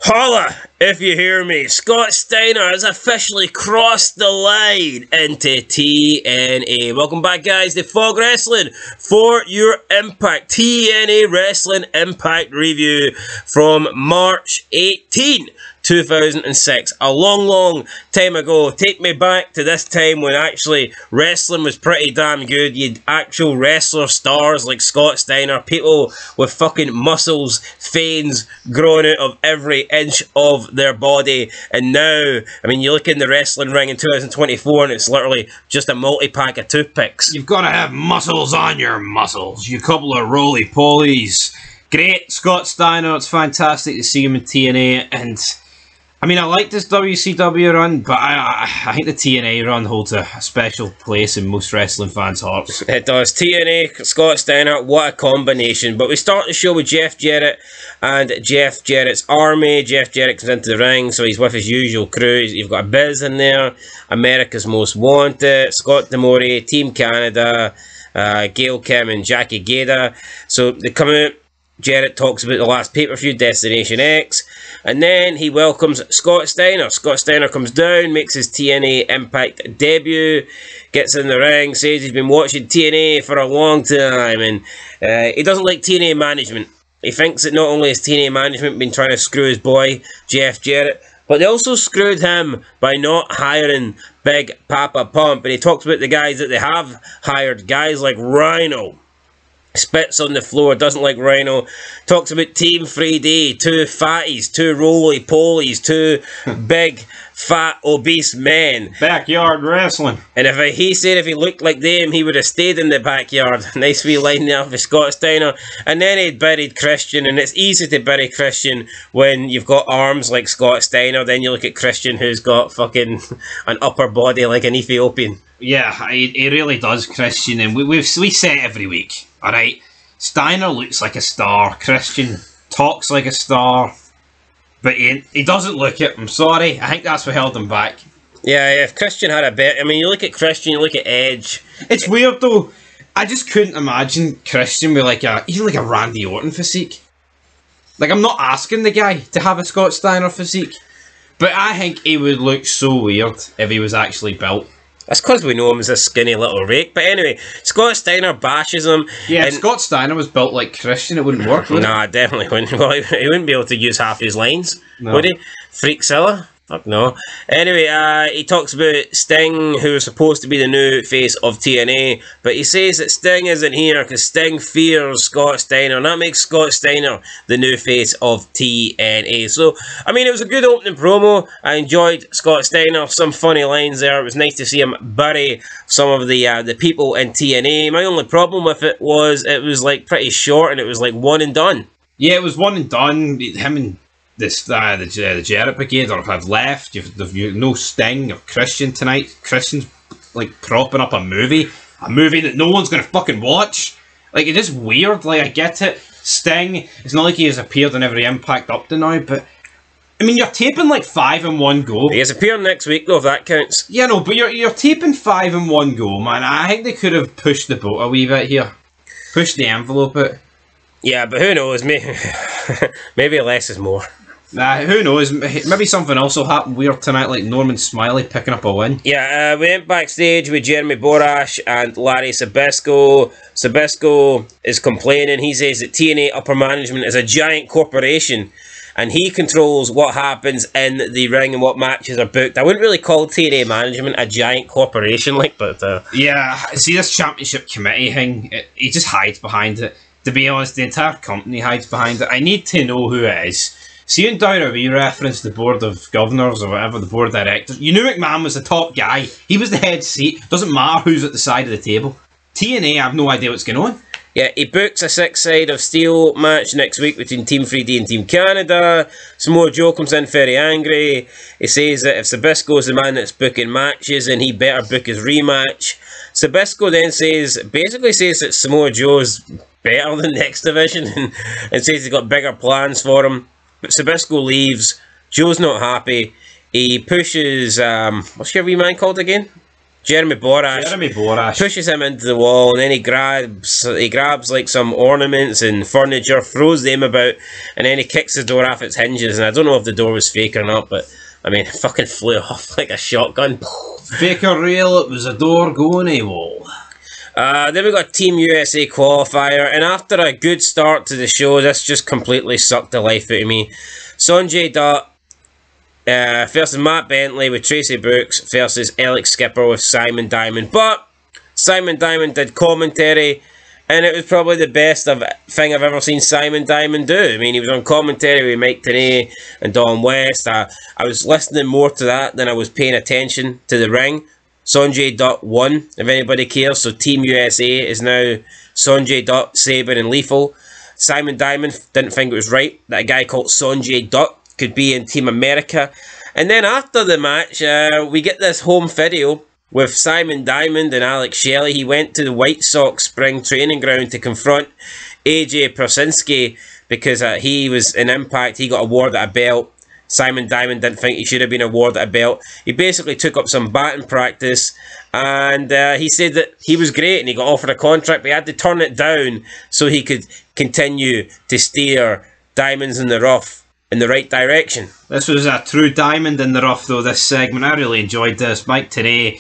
Holla, if you hear me, Scott Steiner has officially crossed the line into TNA. Welcome back, guys, to Fog Wrestling for your Impact TNA Wrestling Impact review from March 18, 2006. A long time ago. Take me back to this time when actually wrestling was pretty damn good. You had actual wrestler stars like Scott Steiner, people with fucking muscles, veins growing out of every inch of their body. And now, I mean, you look in the wrestling ring in 2024 and it's literally just a multi-pack of toothpicks. You've got to have muscles on your muscles, you couple of roly-polies. Great, Scott Steiner, it's fantastic to see him in TNA, and I mean, I like this WCW run, but I think the TNA run holds a special place in most wrestling fans' hearts. It does. TNA, Scott Steiner, what a combination. But we start the show with Jeff Jarrett and Jeff Jarrett's army. Jeff Jarrett comes into the ring, so he's with his usual crew. You've got Biz in there, America's Most Wanted, Scott D'Amore, Team Canada, Gail Kim and Jackie Gaeta. So they come out. Jarrett talks about the last pay-per-view, Destination X, and then he welcomes Scott Steiner. Scott Steiner comes down, makes his TNA Impact debut, gets in the ring, says he's been watching TNA for a long time, and he doesn't like TNA management. He thinks that not only has TNA management been trying to screw his boy, Jeff Jarrett, but they also screwed him by not hiring Big Papa Pump, and he talks about the guys that they have hired, guys like Rhino. Spits on the floor, doesn't like Rhino. Talks about Team 3D, two fatties, two roly-polies, two big, fat, obese men. Backyard wrestling. And he said if he looked like them, he would have stayed in the backyard. Nice wee line there for Scott Steiner. And then he buried Christian, and it's easy to bury Christian when you've got arms like Scott Steiner. Then you look at Christian, who's got fucking an upper body like an Ethiopian. Yeah, he really does, Christian, and we say it every week. Alright, Steiner looks like a star, Christian talks like a star, but he doesn't look it. I'm sorry, I think that's what held him back. Yeah, if Christian had a bit, I mean, you look at Christian, you look at Edge. It's weird though, I just couldn't imagine Christian with even like a Randy Orton physique. Like, I'm not asking the guy to have a Scott Steiner physique, but I think he would look so weird if he was actually built. That's because we know him as a skinny little rake. But anyway, Scott Steiner bashes him. Yeah, if Scott Steiner was built like Christian, it wouldn't work, would it? Nah, definitely wouldn't. Well, he wouldn't be able to use half his lines, would he? Freakzilla? Fuck no. Anyway, he talks about Sting, who is supposed to be the new face of TNA, but he says that Sting isn't here because Sting fears Scott Steiner, and that makes Scott Steiner the new face of TNA. So, I mean, it was a good opening promo. I enjoyed Scott Steiner, some funny lines there. It was nice to see him bury some of the people in TNA. My only problem with it was like pretty short, and it was like one and done. Yeah, it was one and done. Him and the Jarrett Brigade have left. You've no Sting or Christian tonight. Christian's like propping up a movie that no one's gonna fucking watch. Like, it is weird. Like, I get it. Sting, it's not like he has appeared in every Impact up to now, but I mean, you're taping like 5 in one go. He has appeared next week though, if that counts. Yeah, no, but you're taping 5 in one go, man. I think they could have pushed the boat a wee bit here, pushed the envelope out. Yeah, but who knows? Maybe less is more. Nah, who knows? Maybe something else will happen weird tonight, like Norman Smiley picking up a win. Yeah, we went backstage with Jeremy Borash and Larry Sabisco. Sabisco is complaining. He says that TNA upper management is a giant corporation, and he controls what happens in the ring and what matches are booked. I wouldn't really call TNA management a giant corporation, but... Yeah, see, this championship committee thing, he just hides behind it. To be honest, the entire company hides behind it. I need to know who it is. See, in WWE referenced the board of governors or whatever, the board of directors. You knew McMahon was the top guy. He was the head seat. Doesn't matter who's at the side of the table. TNA, I have no idea what's going on. Yeah, he books a 6-side of steel match next week between Team 3D and Team Canada. Samoa Joe comes in very angry. He says that if Sabisco is the man that's booking matches, then he better book his rematch. Sabisco then basically says that Samoa Joe's better than the X Division and says he's got bigger plans for him. But Sabisco leaves. Joe's not happy. He pushes, what's your wee man called again? Jeremy Borash. Jeremy Borash Pushes him into the wall, and then he grabs like some ornaments and furniture, throws them about, and then he kicks the door off its hinges. And I don't know if the door was fake or not, but I mean, it fucking flew off like a shotgun. Fake or real, it was a door going AWOL. Then we got Team USA qualifier, and after a good start to the show, this just completely sucked the life out of me. Sonjay Dutt versus Matt Bentley with Tracy Brooks versus Alex Skipper with Simon Diamond. But Simon Diamond did commentary, and it was probably the best thing I've ever seen Simon Diamond do. I mean, he was on commentary with Mike Tenay and Don West. I was listening more to that than I was paying attention to the ring. Sonjay Dutt won, if anybody cares. So Team USA is now Sonjay Dutt, Sabre and Lethal. Simon Diamond didn't think it was right that a guy called Sonjay Dutt could be in Team America. And then after the match, we get this home video with Simon Diamond and Alex Shelley. He went to the White Sox spring training ground to confront AJ Prosinski because he was in Impact. He got awarded a belt. Simon Diamond didn't think he should have been awarded a belt. He basically took up some batting practice, and he said that he was great and he got offered a contract, but he had to turn it down so he could continue to steer Diamonds in the Rough in the right direction. This was a true diamond in the rough, though, this segment. I really enjoyed this. Mike Tenay,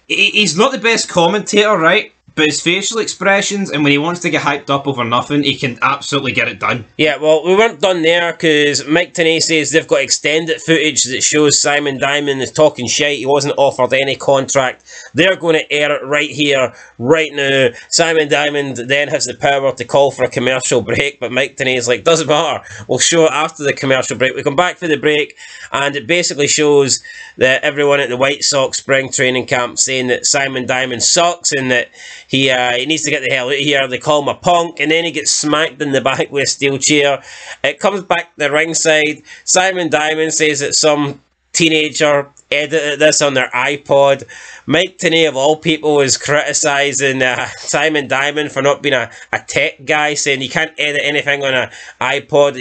he's not the best commentator, right? But his facial expressions, and when he wants to get hyped up over nothing, he can absolutely get it done. Yeah, well, we weren't done there because Mike Tenay says they've got extended footage that shows Simon Diamond is talking shite. He wasn't offered any contract. They're going to air it right here, right now. Simon Diamond then has the power to call for a commercial break, but Mike Tenay is like, doesn't matter. We'll show it after the commercial break. We come back for the break, and it basically shows that everyone at the White Sox spring training camp saying that Simon Diamond sucks and that he needs to get the hell out of here. They call him a punk, and then he gets smacked in the back with a steel chair. It comes back to the ringside. Simon Diamond says that some teenager edited this on their iPod. Mike Tenay, of all people, is criticising Simon Diamond for not being a tech guy, saying you can't edit anything on an iPod.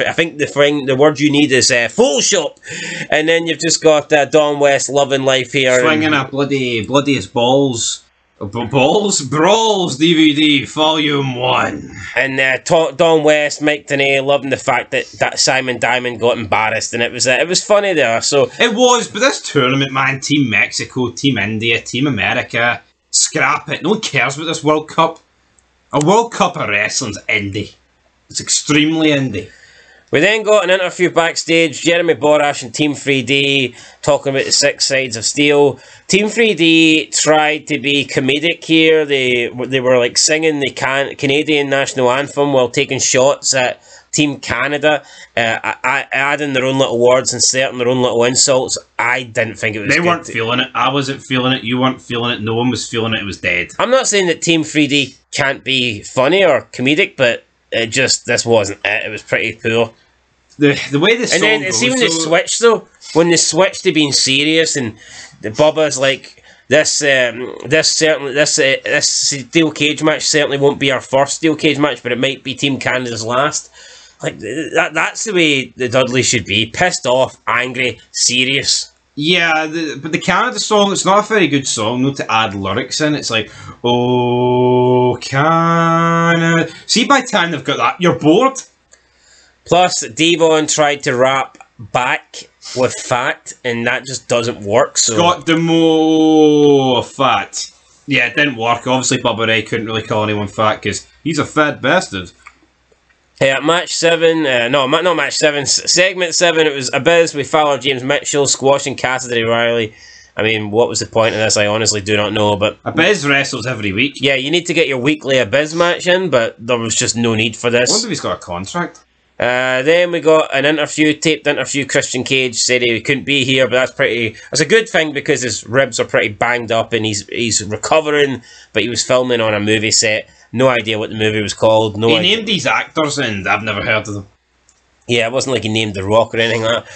I think the word you need is Photoshop. And then you've just got Don West loving life here. Swinging a bloodiest balls. Brawls DVD Volume 1. And Don West, Mike Tenay loving the fact that Simon Diamond got embarrassed, and it was funny there. So it was, but this tournament, man, Team Mexico, Team India, Team America, scrap it. No one cares about this World Cup. A World Cup of wrestling's indie. It's extremely indie. We then got an interview backstage, Jeremy Borash and Team 3D talking about the 6 sides of steel. Team 3D tried to be comedic here. They were like singing the Canadian national anthem while taking shots at Team Canada, adding their own little words, inserting their own little insults. I didn't think it was good. They weren't feeling it. I wasn't feeling it. You weren't feeling it. No one was feeling it. It was dead. I'm not saying that Team 3D can't be funny or comedic, but this wasn't it. It was pretty poor. The way the song and then goes, see when they switch though, when they switch to being serious, and the Bubba's like this steel cage match certainly won't be our first steel cage match, but it might be Team Canada's last. Like that's the way the Dudley should be: pissed off, angry, serious. Yeah, but the Canada song, it's not a very good song, no, to add lyrics in. It's like, oh, Canada. See, by the time they've got that, you're bored. Plus, Devon tried to rap back with fat, and that just doesn't work. So. Scott Demo fat. Yeah, it didn't work. Obviously, Bubba Ray couldn't really call anyone fat because he's a fat bastard. Match 7, not match 7, segment 7, it was Abyss with Fowler James Mitchell squashing Cassidy Riley. I mean, what was the point of this? I honestly do not know, but... Abyss wrestles every week. Yeah, you need to get your weekly Abyss match in, but there was just no need for this. I wonder if he's got a contract. Then we got an taped interview. Christian Cage said he couldn't be here, but that's a good thing because his ribs are pretty banged up and he's recovering, but he was filming on a movie set. No idea what the movie was called. He named these actors and I've never heard of them. Yeah, it wasn't like he named The Rock or anything like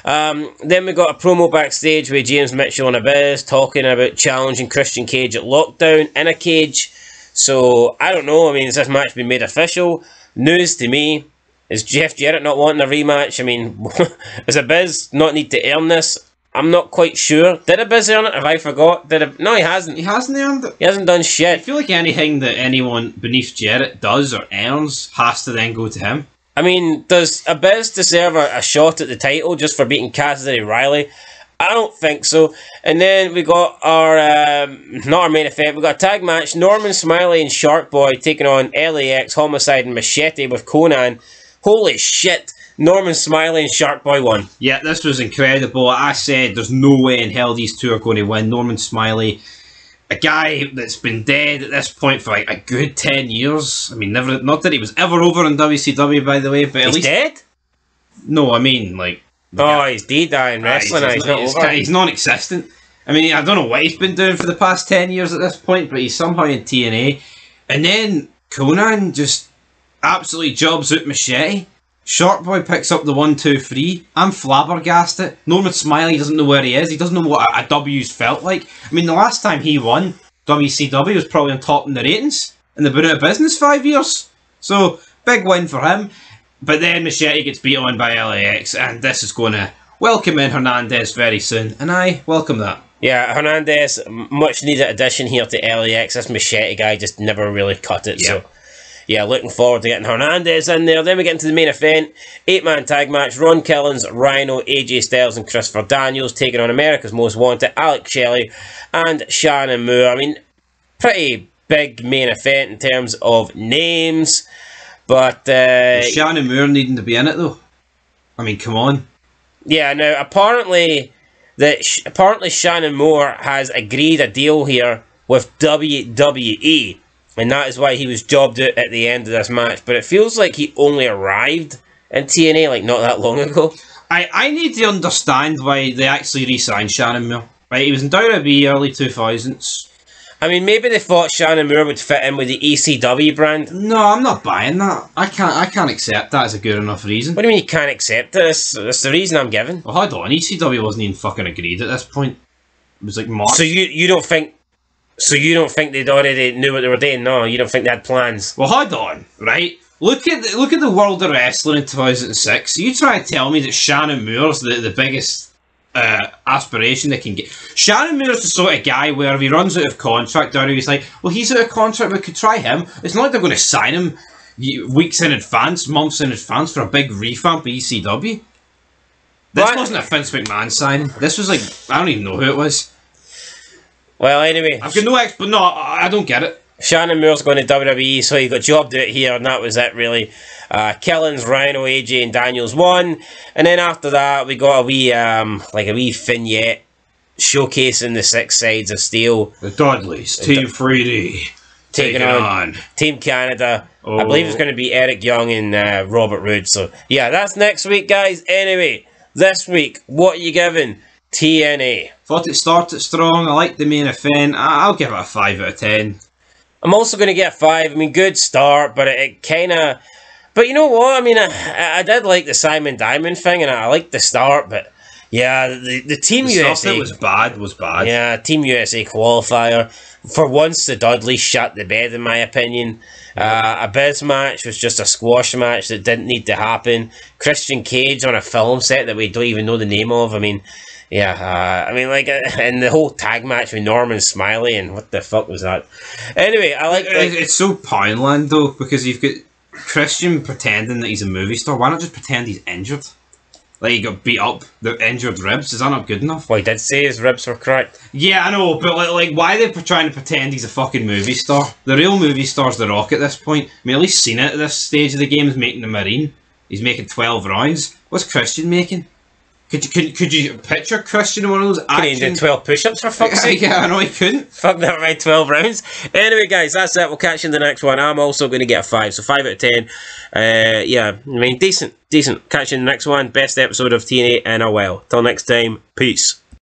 that. Then we got a promo backstage with James Mitchell and Abyss talking about challenging Christian Cage at Lockdown in a cage. So, I don't know. I mean, has this match been made official? News to me. Is Jeff Jarrett not wanting a rematch? I mean, does Abyss not need to earn this? I'm not quite sure. Did Abyss earn it? Have I forgot? No, he hasn't. He hasn't earned it. He hasn't done I shit. feel like anything that anyone beneath Jarrett does or earns has to then go to him. I mean, does Abyss deserve a shot at the title just for beating Cassidy Riley? I don't think so. And then we got our, not our main event, we got a tag match. Norman Smiley and Shark Boy taking on LAX, Homicide and Machete with Conan. Holy shit. Norman Smiley and Shark Boy won. Yeah, this was incredible. I said there's no way in hell these two are going to win. Norman Smiley, a guy that's been dead at this point for like a good 10 years. I mean, never, not that he was ever over in WCW, by the way, but at least... He's dead? No, I mean, like... Oh, he's dead in wrestling. He's non-existent. I mean, I don't know what he's been doing for the past 10 years at this point, but he's somehow in TNA. And then Conan just absolutely jobs out Machete. Shark Boy picks up the 1-2-3. I'm flabbergasted. Norman Smiley doesn't know where he is. He doesn't know what a W's felt like. I mean, the last time he won WCW was probably on top in the ratings. And they've been out of business 5 years. So, big win for him. But then Machete gets beat on by LAX, and this is going to welcome in Hernandez very soon, and I welcome that. Yeah, Hernandez, much needed addition here to LAX. This Machete guy just never really cut it, so yeah, looking forward to getting Hernandez in there. Then we get into the main event, 8-man tag match, Ron Killens, Rhino, AJ Styles and Christopher Daniels taking on America's Most Wanted, Alex Shelley and Shannon Moore. I mean, pretty big main event in terms of names. But Shannon Moore needing to be in it though. I mean, come on. Yeah, now apparently Shannon Moore has agreed a deal here with WWE, and that is why he was jobbed out at the end of this match. But it feels like he only arrived in TNA like not that long ago. I need to understand why they actually re-signed Shannon Moore. Right, he was in WWE early 2000s. I mean, maybe they thought Shannon Moore would fit in with the ECW brand. No, I'm not buying that. I can't accept that as a good enough reason. What do you mean you can't accept this? That's the reason I'm giving. Well, hold on. ECW wasn't even fucking agreed at this point. It was like March. So you don't think... So you don't think they'd already knew what they were doing? No, you don't think they had plans? Well, hold on, right? Look at the world of wrestling in 2006. You try to tell me that Shannon Moore's the biggest... aspiration they can get. Shannon Moore's the sort of guy where if he runs out of contract or he's like, well, he's out of contract, we could try him. It's not like they're going to sign him weeks in advance, months in advance for a big revamp of ECW. This wasn't a Vince McMahon signing. This was like, I don't even know who it was. Well, anyway. I've got no but no, I don't get it. Shannon Moore's going to WWE, so he got jobbed out here, and that was it, really. Killens, Rhino, AJ, and Daniels won, and then after that, we got a wee vignette showcasing the 6 sides of steel. The Dudleys, Team 3D, taking on Team Canada. I believe it's going to be Eric Young and Robert Roode. So yeah, that's next week, guys. Anyway, this week, what are you giving TNA? Thought it started strong. I liked the main event. I'll give it a 5 out of 10. I'm also going to get 5. I mean, good start, but it kind of... But you know what? I mean, I did like the Simon Diamond thing, and I liked the start, but yeah, the Team USA... stuff that was bad. Yeah, Team USA qualifier. For once, the Dudleys shut the bed, in my opinion. A Biz match was just a squash match that didn't need to happen. Christian Cage on a film set that we don't even know the name of. I mean... Yeah, I mean, like, and the whole tag match with Norman Smiley, and what the fuck was that? Anyway, I like... It's so Poundland, though, because you've got Christian pretending that he's a movie star. Why not just pretend he's injured? Like, he got beat up, the injured ribs. Is that not good enough? Well, he did say his ribs were cracked. Yeah, I know, but like why are they trying to pretend he's a fucking movie star? The real movie star's The Rock at this point. I mean, at least Cena at this stage of the game is making the Marine. He's making 12 rounds. What's Christian making? Could you picture Christian in one of those action... Can he do 12 push-ups for fuck's sake? Yeah, I know he couldn't. Fuck that, right, 12 rounds. Anyway, guys, that's it. We'll catch you in the next one. I'm also going to get a 5, so 5 out of 10. Yeah, I mean, decent. Catch you in the next one. Best episode of TNA in a while. Till next time, peace.